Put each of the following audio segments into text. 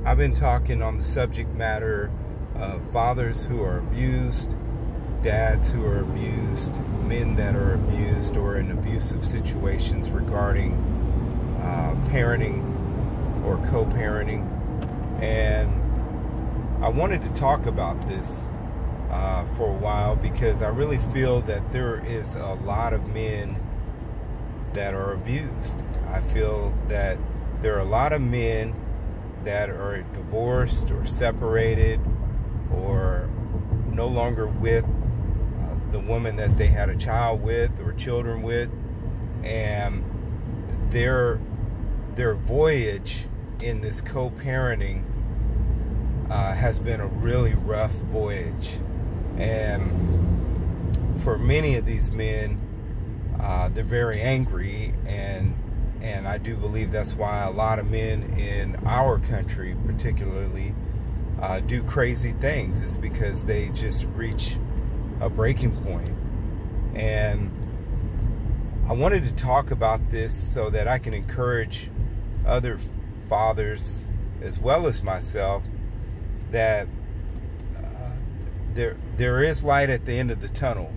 I've been talking on the subject matter of fathers who are abused, dads who are abused, men that are abused or in abusive situations regarding parenting or co-parenting. And I wanted to talk about this for a while because I really feel that there is a lot of men that are abused. I feel that there are a lot of men that are divorced or separated or no longer with the woman that they had a child with or children with, and their voyage in this co-parenting has been a really rough voyage. And for many of these men, they're very angry, and I do believe that's why a lot of men in our country particularly do crazy things. It's because they just reach a breaking point. And I wanted to talk about this so that I can encourage other fathers as well as myself that there is light at the end of the tunnel.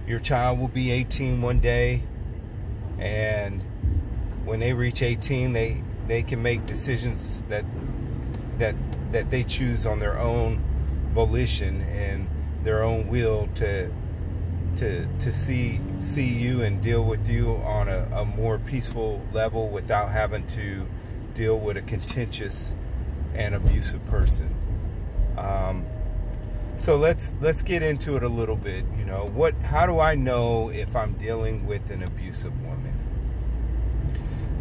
Your child will be 18 one day, and when they reach 18, they can make decisions that they choose on their own volition and their own will to see you and deal with you on a more peaceful level without having to deal with a contentious and abusive person. So let's get into it a little bit. You know, how do I know if I'm dealing with an abusive woman?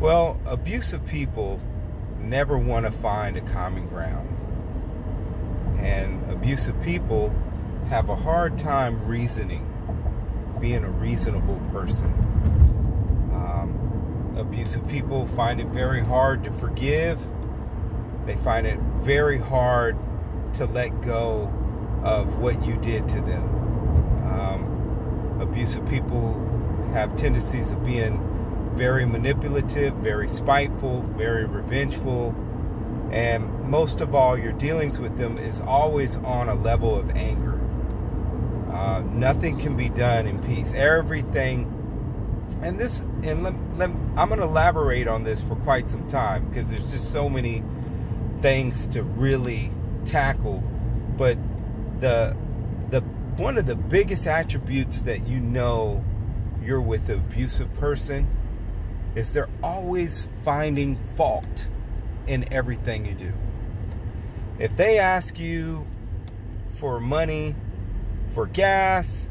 Well, abusive people never want to find a common ground. And abusive people have a hard time reasoning, being a reasonable person. Abusive people find it very hard to forgive. They find it very hard to let go of what you did to them. Abusive people have tendencies of being very manipulative, very spiteful, very revengeful, and most of all, your dealings with them is always on a level of anger. Nothing can be done in peace. Everything, I'm going to elaborate on this for quite some time because there's just so many things to really tackle. But one of the biggest attributes that you know you're with an abusive person is they're always finding fault in everything you do. If they ask you for money, for gas,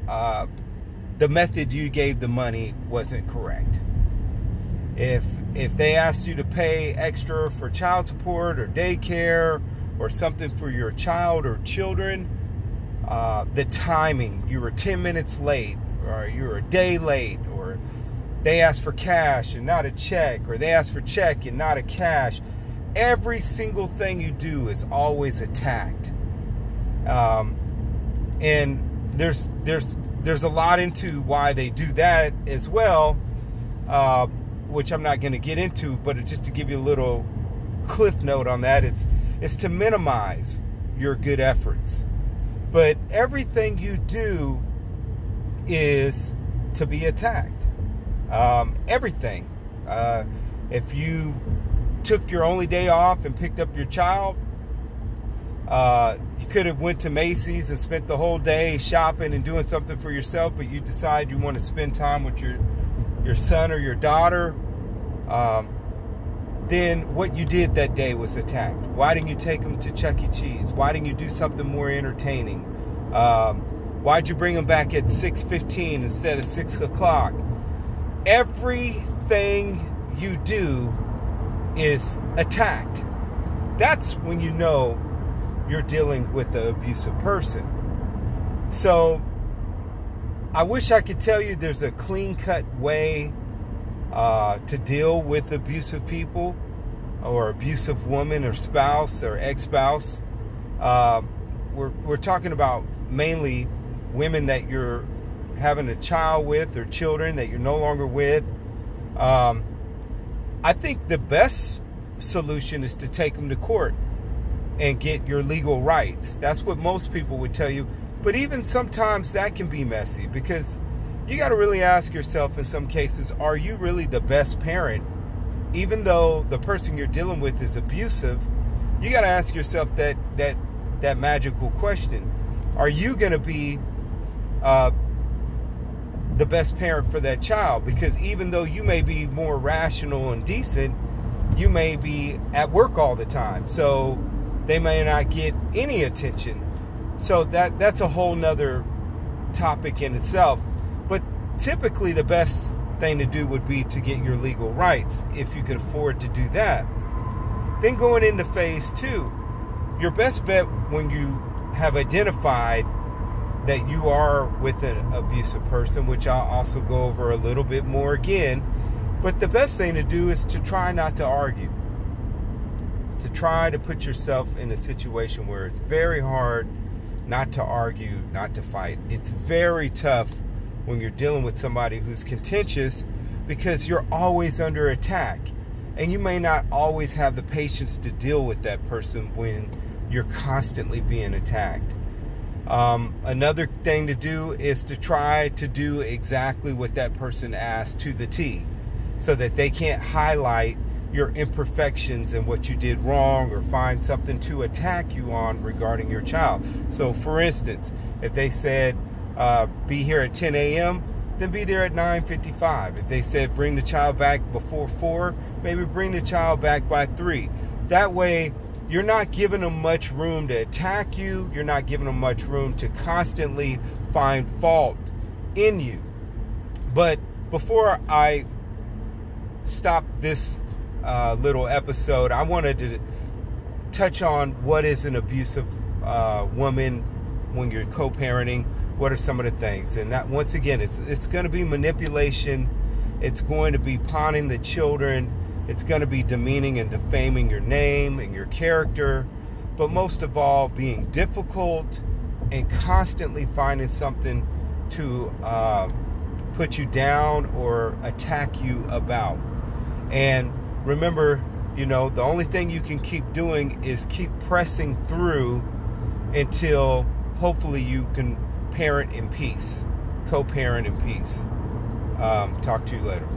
the method you gave the money wasn't correct. If they asked you to pay extra for child support or daycare or something for your child or children, the timing, you were 10 minutes late, or you were a day late, or they asked for cash and not a check, or they asked for check and not a cash. Every single thing you do is always attacked. And there's a lot into why they do that as well, which I'm not going to get into, but just to give you a little cliff note on that, it's to minimize your good efforts. But everything you do is to be attacked. Everything. If you took your only day off and picked up your child, you could have went to Macy's and spent the whole day shopping and doing something for yourself, but you decide you want to spend time with your son or your daughter, then what you did that day was attacked. Why didn't you take them to Chuck E. Cheese? Why didn't you do something more entertaining? Why'd you bring them back at 6:15 instead of 6 o'clock? Everything you do is attacked. That's when you know you're dealing with an abusive person. So I wish I could tell you there's a clean-cut way to deal with abusive people or abusive woman or spouse or ex-spouse. We're talking about mainly women that you're having a child with or children that you're no longer with. I think the best solution is to take them to court and get your legal rights. That's what most people would tell you. But even sometimes that can be messy, because you got to really ask yourself in some cases, are you really the best parent? Even though the person you're dealing with is abusive, you got to ask yourself that magical question. Are you going to be the best parent for that child? Because even though you may be more rational and decent, you may be at work all the time, so they may not get any attention. So that's a whole nother topic in itself. But typically the best thing to do would be to get your legal rights, if you could afford to do that. Then going into phase 2, your best bet when you have identified that you are with an abusive person, which I'll also go over a little bit more again, but the best thing to do is to try not to argue. To try to put yourself in a situation where it's very hard not to argue, not to fight. It's very tough when you're dealing with somebody who's contentious, because you're always under attack. And you may not always have the patience to deal with that person when you're constantly being attacked. Another thing to do is to try to do exactly what that person asked to the T, so that they can't highlight your imperfections and what you did wrong, or find something to attack you on regarding your child. So for instance, if they said, be here at 10 a.m., then be there at 9:55. If they said bring the child back before 4, maybe bring the child back by 3. That way, you're not giving them much room to attack you. You're not giving them much room to constantly find fault in you. But before I stop this little episode, I wanted to touch on what is an abusive woman when you're co-parenting. What are some of the things? And that, once again, it's going to be manipulation. It's going to be pawning the children. It's going to be demeaning and defaming your name and your character. But most of all, being difficult and constantly finding something to put you down or attack you about. And remember, you know, the only thing you can keep doing is keep pressing through until hopefully you can parent in peace, co-parent in peace. Talk to you later.